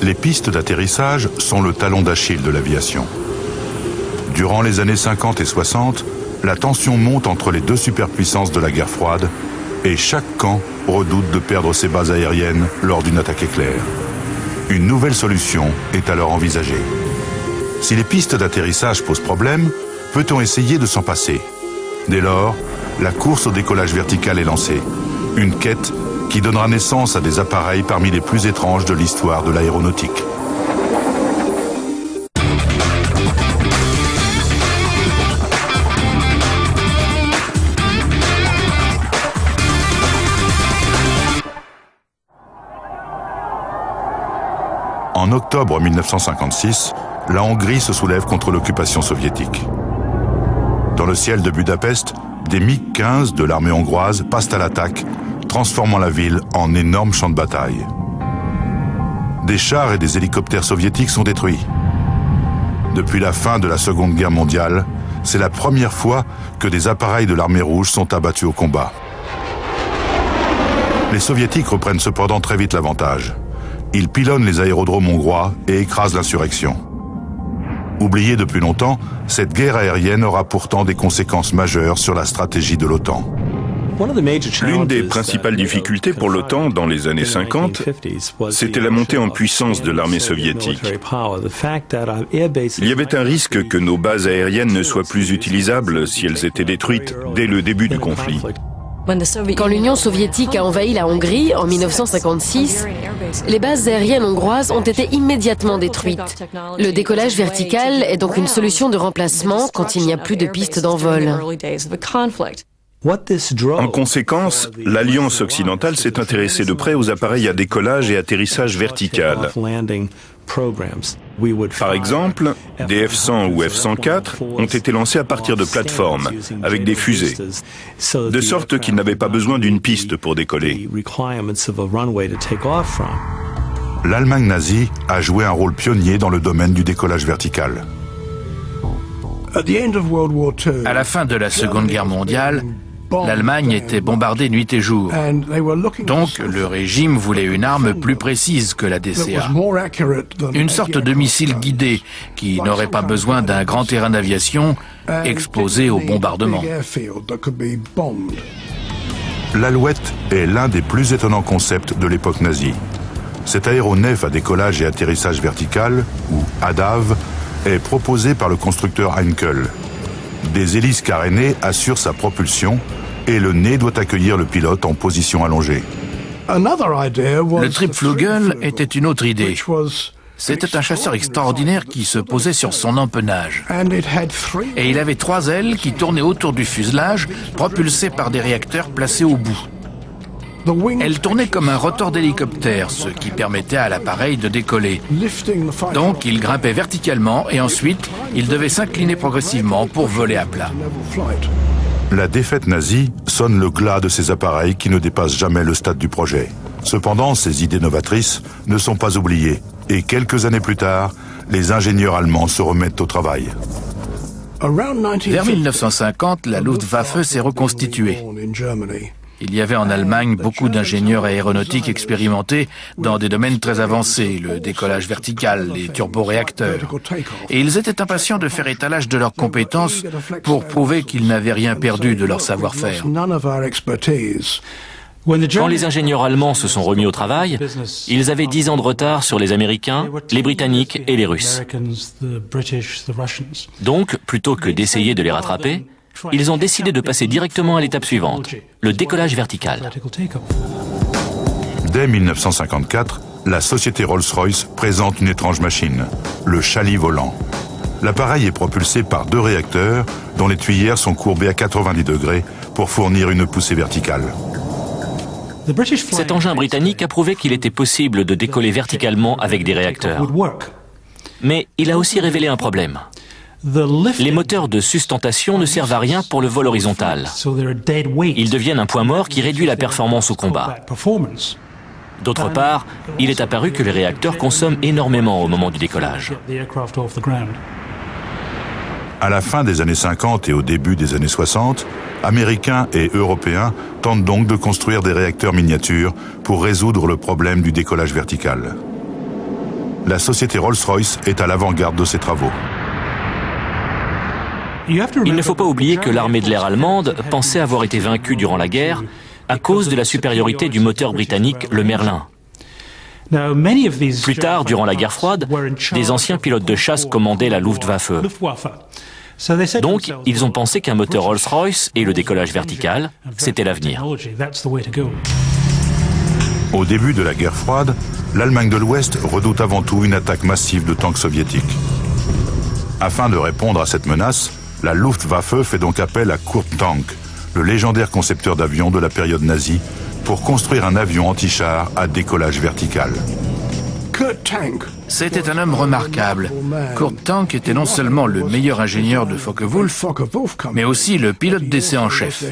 Les pistes d'atterrissage sont le talon d'Achille de l'aviation. Durant les années 50 et 60, la tension monte entre les deux superpuissances de la guerre froide et chaque camp redoute de perdre ses bases aériennes lors d'une attaque éclair. Une nouvelle solution est alors envisagée. Si les pistes d'atterrissage posent problème, peut-on essayer de s'en passer? Dès lors, la course au décollage vertical est lancée. Une quête qui donnera naissance à des appareils parmi les plus étranges de l'histoire de l'aéronautique. En octobre 1956, la Hongrie se soulève contre l'occupation soviétique. Dans le ciel de Budapest, des MiG-15 de l'armée hongroise passent à l'attaque, transformant la ville en énorme champ de bataille. Des chars et des hélicoptères soviétiques sont détruits. Depuis la fin de la Seconde Guerre mondiale, c'est la première fois que des appareils de l'armée rouge sont abattus au combat. Les soviétiques reprennent cependant très vite l'avantage. Ils pilonnent les aérodromes hongrois et écrasent l'insurrection. Oubliée depuis longtemps, cette guerre aérienne aura pourtant des conséquences majeures sur la stratégie de l'OTAN. L'une des principales difficultés pour l'OTAN dans les années 50, c'était la montée en puissance de l'armée soviétique. Il y avait un risque que nos bases aériennes ne soient plus utilisables si elles étaient détruites dès le début du conflit. Quand l'Union soviétique a envahi la Hongrie en 1956, les bases aériennes hongroises ont été immédiatement détruites. Le décollage vertical est donc une solution de remplacement quand il n'y a plus de pistes d'envol. En conséquence, l'Alliance occidentale s'est intéressée de près aux appareils à décollage et atterrissage vertical. Par exemple, des F-100 ou F-104 ont été lancés à partir de plateformes, avec des fusées, de sorte qu'ils n'avaient pas besoin d'une piste pour décoller. L'Allemagne nazie a joué un rôle pionnier dans le domaine du décollage vertical. À la fin de la Seconde Guerre mondiale, l'Allemagne était bombardée nuit et jour. Donc, le régime voulait une arme plus précise que la DCA. Une sorte de missile guidé qui n'aurait pas besoin d'un grand terrain d'aviation exposé au bombardement. L'Alouette est l'un des plus étonnants concepts de l'époque nazie. Cet aéronef à décollage et atterrissage vertical, ou ADAV, est proposé par le constructeur Heinkel. Des hélices carénées assurent sa propulsion et le nez doit accueillir le pilote en position allongée. Le Triebflügel était une autre idée. C'était un chasseur extraordinaire qui se posait sur son empennage. Et il avait 3 ailes qui tournaient autour du fuselage, propulsées par des réacteurs placés au bout. Elle tournait comme un rotor d'hélicoptère, ce qui permettait à l'appareil de décoller. Donc il grimpait verticalement et ensuite il devait s'incliner progressivement pour voler à plat. La défaite nazie sonne le glas de ces appareils qui ne dépassent jamais le stade du projet. Cependant, ces idées novatrices ne sont pas oubliées et quelques années plus tard, les ingénieurs allemands se remettent au travail. Vers 1950, la Luftwaffe s'est reconstituée. Il y avait en Allemagne beaucoup d'ingénieurs aéronautiques expérimentés dans des domaines très avancés, le décollage vertical, les turboréacteurs. Et ils étaient impatients de faire étalage de leurs compétences pour prouver qu'ils n'avaient rien perdu de leur savoir-faire. Quand les ingénieurs allemands se sont remis au travail, ils avaient 10 ans de retard sur les Américains, les Britanniques et les Russes. Donc, plutôt que d'essayer de les rattraper, ils ont décidé de passer directement à l'étape suivante, le décollage vertical. Dès 1954, la société Rolls-Royce présente une étrange machine, le chalis volant. L'appareil est propulsé par 2 réacteurs dont les tuyères sont courbées à 90 degrés pour fournir une poussée verticale. Cet engin britannique a prouvé qu'il était possible de décoller verticalement avec des réacteurs. Mais il a aussi révélé un problème. Les moteurs de sustentation ne servent à rien pour le vol horizontal. Ils deviennent un point mort qui réduit la performance au combat. D'autre part, il est apparu que les réacteurs consomment énormément au moment du décollage. À la fin des années 50 et au début des années 60, Américains et Européens tentent donc de construire des réacteurs miniatures pour résoudre le problème du décollage vertical. la société Rolls-Royce est à l'avant-garde de ces travaux. Il ne faut pas oublier que l'armée de l'air allemande pensait avoir été vaincue durant la guerre à cause de la supériorité du moteur britannique, le Merlin. Plus tard, durant la guerre froide, des anciens pilotes de chasse commandaient la Luftwaffe. Donc, ils ont pensé qu'un moteur Rolls-Royce et le décollage vertical, c'était l'avenir. Au début de la guerre froide, l'Allemagne de l'Ouest redoute avant tout une attaque massive de tanks soviétiques. Afin de répondre à cette menace, la Luftwaffe fait donc appel à Kurt Tank, le légendaire concepteur d'avions de la période nazie, pour construire un avion anti-char à décollage vertical. C'était un homme remarquable. Kurt Tank était non seulement le meilleur ingénieur de Focke-Wulf, mais aussi le pilote d'essai en chef.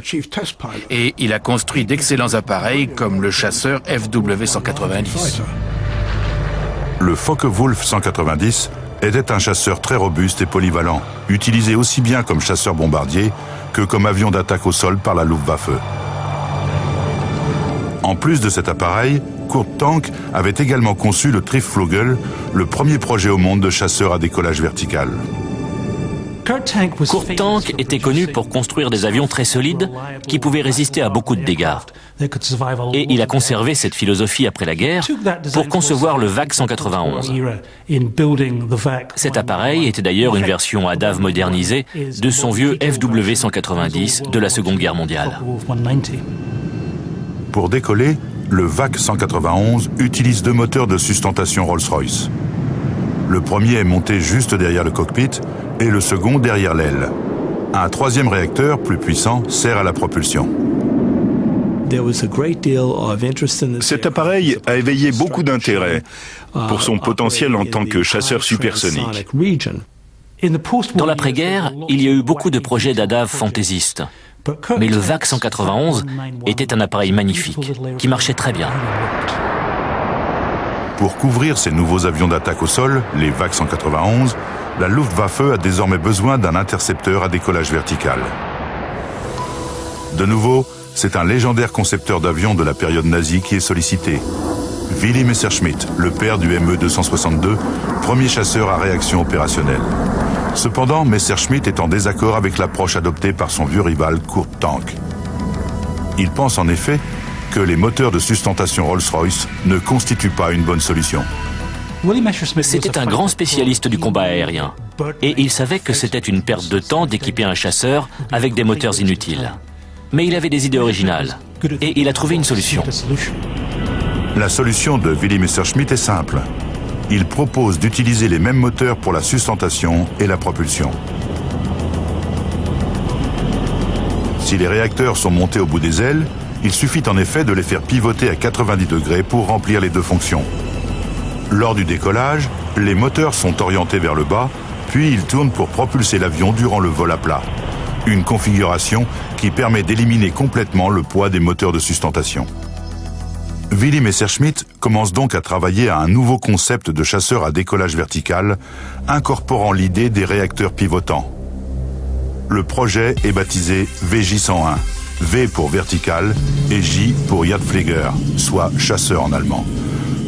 Et il a construit d'excellents appareils comme le chasseur FW-190. Le Focke-Wulf 190 était un chasseur très robuste et polyvalent, utilisé aussi bien comme chasseur bombardier que comme avion d'attaque au sol par la Luftwaffe. En plus de cet appareil, Kurt Tank avait également conçu le Triebflügel, le premier projet au monde de chasseur à décollage vertical. Kurt Tank était connu pour construire des avions très solides qui pouvaient résister à beaucoup de dégâts. Et il a conservé cette philosophie après la guerre pour concevoir le VAC 191. Cet appareil était d'ailleurs une version ADAV modernisée de son vieux FW 190 de la Seconde Guerre mondiale. Pour décoller, le VAC 191 utilise deux moteurs de sustentation Rolls-Royce. Le premier est monté juste derrière le cockpit et le second derrière l'aile. Un troisième réacteur, plus puissant, sert à la propulsion. Cet appareil a éveillé beaucoup d'intérêt pour son potentiel en tant que chasseur supersonique. Dans l'après-guerre, il y a eu beaucoup de projets d'ADAV fantaisistes. Mais le VAC 191 était un appareil magnifique, qui marchait très bien. Pour couvrir ces nouveaux avions d'attaque au sol, les VAC 191, la Luftwaffe a désormais besoin d'un intercepteur à décollage vertical. De nouveau, c'est un légendaire concepteur d'avions de la période nazie qui est sollicité. Willy Messerschmitt, le père du ME-262, premier chasseur à réaction opérationnelle. Cependant, Messerschmitt est en désaccord avec l'approche adoptée par son vieux rival Kurt Tank. Il pense en effet que les moteurs de sustentation Rolls-Royce ne constituent pas une bonne solution. C'était un grand spécialiste du combat aérien. Et il savait que c'était une perte de temps d'équiper un chasseur avec des moteurs inutiles. Mais il avait des idées originales. Et il a trouvé une solution. La solution de Willy Messerschmitt est simple. Il propose d'utiliser les mêmes moteurs pour la sustentation et la propulsion. Si les réacteurs sont montés au bout des ailes, il suffit en effet de les faire pivoter à 90 degrés pour remplir les deux fonctions. Lors du décollage, les moteurs sont orientés vers le bas, puis ils tournent pour propulser l'avion durant le vol à plat. Une configuration qui permet d'éliminer complètement le poids des moteurs de sustentation. Willy Messerschmitt commence donc à travailler à un nouveau concept de chasseur à décollage vertical, incorporant l'idée des réacteurs pivotants. Le projet est baptisé VJ-101, V pour vertical et J pour Jagdflieger, soit chasseur en allemand.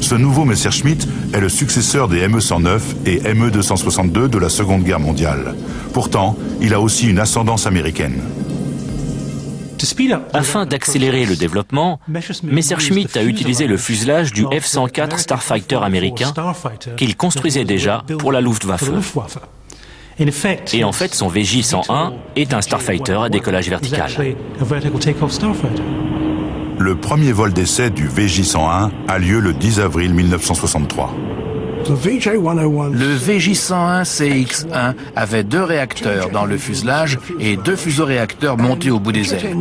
Ce nouveau Messerschmitt est le successeur des ME-109 et ME-262 de la Seconde Guerre mondiale. Pourtant, il a aussi une ascendance américaine. Afin d'accélérer le développement, Messerschmitt a utilisé le fuselage du F-104 Starfighter américain qu'il construisait déjà pour la Luftwaffe. Et en fait, son VJ-101 est un Starfighter à décollage vertical. Le premier vol d'essai du VJ-101 a lieu le 10 avril 1963. Le VJ-101 CX-1 avait deux réacteurs dans le fuselage et deux fuseaux-réacteurs montés au bout des ailes.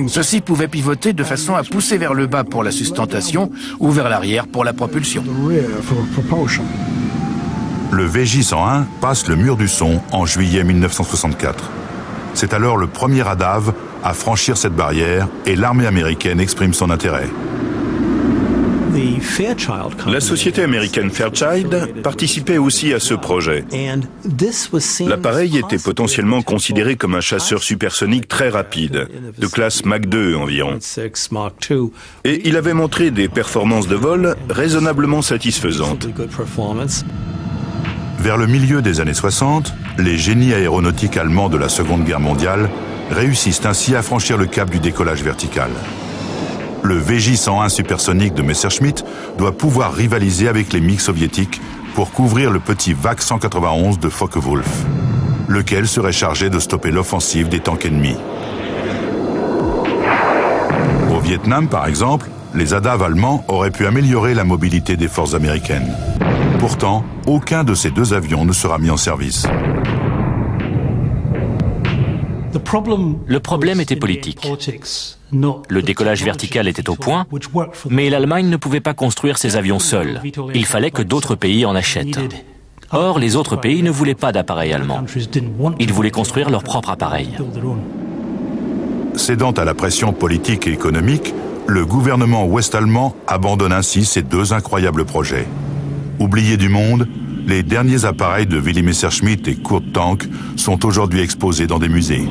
Ceux-ci pouvaient pivoter de façon à pousser vers le bas pour la sustentation ou vers l'arrière pour la propulsion. Le VJ-101 passe le mur du son en juillet 1964. C'est alors le premier ADAV à franchir cette barrière et l'armée américaine exprime son intérêt. La société américaine Fairchild participait aussi à ce projet. L'appareil était potentiellement considéré comme un chasseur supersonique très rapide, de classe Mach 2 environ. Et il avait montré des performances de vol raisonnablement satisfaisantes. Vers le milieu des années 60, les génies aéronautiques allemands de la Seconde Guerre mondiale réussissent ainsi à franchir le cap du décollage vertical. Le VJ-101 supersonique de Messerschmitt doit pouvoir rivaliser avec les MiG soviétiques pour couvrir le petit VAK 191 de Focke-Wulf, lequel serait chargé de stopper l'offensive des tanks ennemis. Au Vietnam, par exemple, les ADAV allemands auraient pu améliorer la mobilité des forces américaines. Pourtant, aucun de ces deux avions ne sera mis en service. Le problème était politique. Le décollage vertical était au point, mais l'Allemagne ne pouvait pas construire ses avions seuls. Il fallait que d'autres pays en achètent. Or, les autres pays ne voulaient pas d'appareils allemands. Ils voulaient construire leur propre appareil. Cédant à la pression politique et économique, le gouvernement ouest-allemand abandonne ainsi ces deux incroyables projets. Oubliés du monde, les derniers appareils de Willy Messerschmitt et Kurt Tank sont aujourd'hui exposés dans des musées.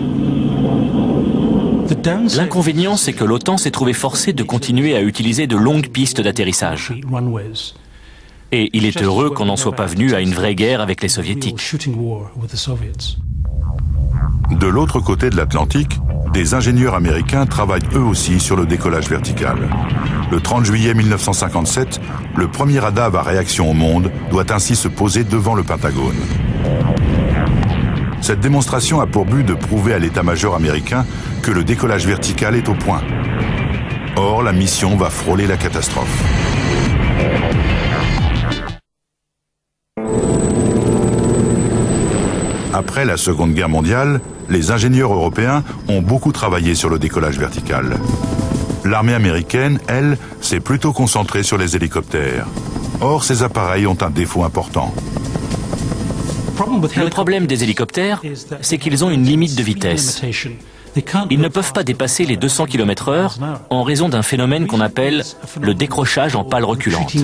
L'inconvénient, c'est que l'OTAN s'est trouvée forcée de continuer à utiliser de longues pistes d'atterrissage. Et il est heureux qu'on n'en soit pas venu à une vraie guerre avec les soviétiques. De l'autre côté de l'Atlantique, des ingénieurs américains travaillent eux aussi sur le décollage vertical. Le 30 juillet 1957, le premier ADAV à réaction au monde doit ainsi se poser devant le Pentagone. Cette démonstration a pour but de prouver à l'état-major américain que le décollage vertical est au point. Or, la mission va frôler la catastrophe. Après la Seconde Guerre mondiale, les ingénieurs européens ont beaucoup travaillé sur le décollage vertical. L'armée américaine, elle, s'est plutôt concentrée sur les hélicoptères. Or, ces appareils ont un défaut important. Le problème des hélicoptères, c'est qu'ils ont une limite de vitesse. Ils ne peuvent pas dépasser les 200 km/h en raison d'un phénomène qu'on appelle le décrochage en pale reculante.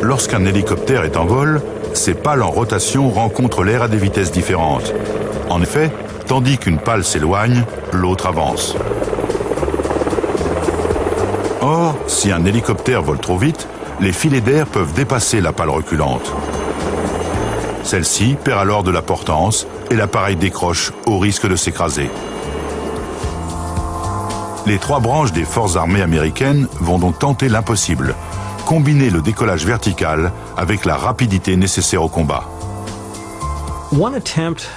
Lorsqu'un hélicoptère est en vol, ses pales en rotation rencontrent l'air à des vitesses différentes. En effet, tandis qu'une pale s'éloigne, l'autre avance. Or, si un hélicoptère vole trop vite, les filets d'air peuvent dépasser la pale reculante. Celle-ci perd alors de la portance et l'appareil décroche au risque de s'écraser. Les trois branches des forces armées américaines vont donc tenter l'impossible, combiner le décollage vertical avec la rapidité nécessaire au combat.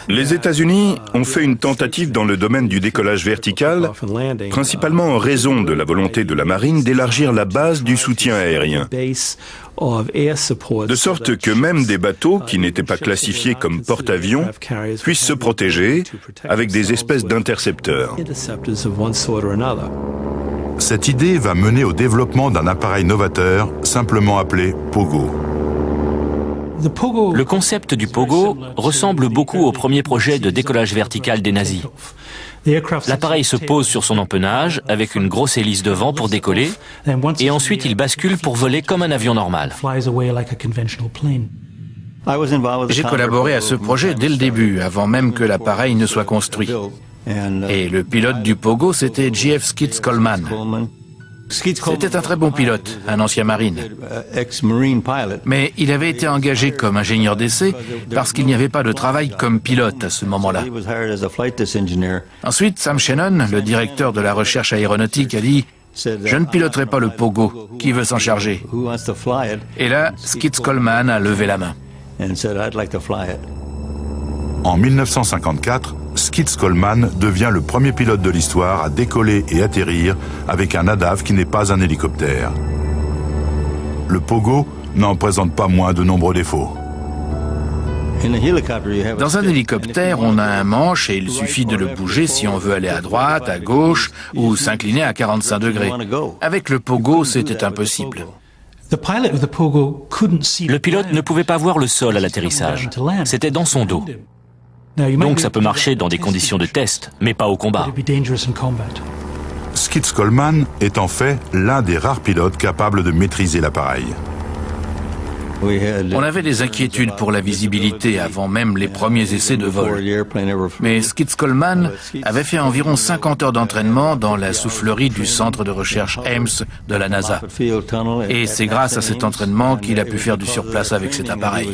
Les États-Unis ont fait une tentative dans le domaine du décollage vertical, principalement en raison de la volonté de la marine d'élargir la base du soutien aérien. De sorte que même des bateaux qui n'étaient pas classifiés comme porte-avions puissent se protéger avec des espèces d'intercepteurs. Cette idée va mener au développement d'un appareil novateur simplement appelé Pogo. Le concept du Pogo ressemble beaucoup au premier projet de décollage vertical des nazis. L'appareil se pose sur son empennage avec une grosse hélice devant pour décoller et ensuite il bascule pour voler comme un avion normal. J'ai collaboré à ce projet dès le début, avant même que l'appareil ne soit construit. Et le pilote du Pogo, c'était J.F. Skitz Coleman. C'était un très bon pilote, un ancien marine. Mais il avait été engagé comme ingénieur d'essai parce qu'il n'y avait pas de travail comme pilote à ce moment-là. Ensuite, Sam Shannon, le directeur de la recherche aéronautique, a dit « Je ne piloterai pas le Pogo. Qui veut s'en charger ?» Et là, Skitz Coleman a levé la main. En 1954, Skitz Coleman devient le premier pilote de l'histoire à décoller et atterrir avec un ADAV qui n'est pas un hélicoptère. Le Pogo n'en présente pas moins de nombreux défauts. Dans un hélicoptère, on a un manche et il suffit de le bouger si on veut aller à droite, à gauche ou s'incliner à 45 degrés. Avec le Pogo, c'était impossible. Le pilote ne pouvait pas voir le sol à l'atterrissage. C'était dans son dos. Donc ça peut marcher dans des conditions de test, mais pas au combat. Skitz Coleman est en fait l'un des rares pilotes capables de maîtriser l'appareil. On avait des inquiétudes pour la visibilité avant même les premiers essais de vol. Mais Skitz Coleman avait fait environ 50 heures d'entraînement dans la soufflerie du centre de recherche Ames de la NASA. Et c'est grâce à cet entraînement qu'il a pu faire du surplace avec cet appareil.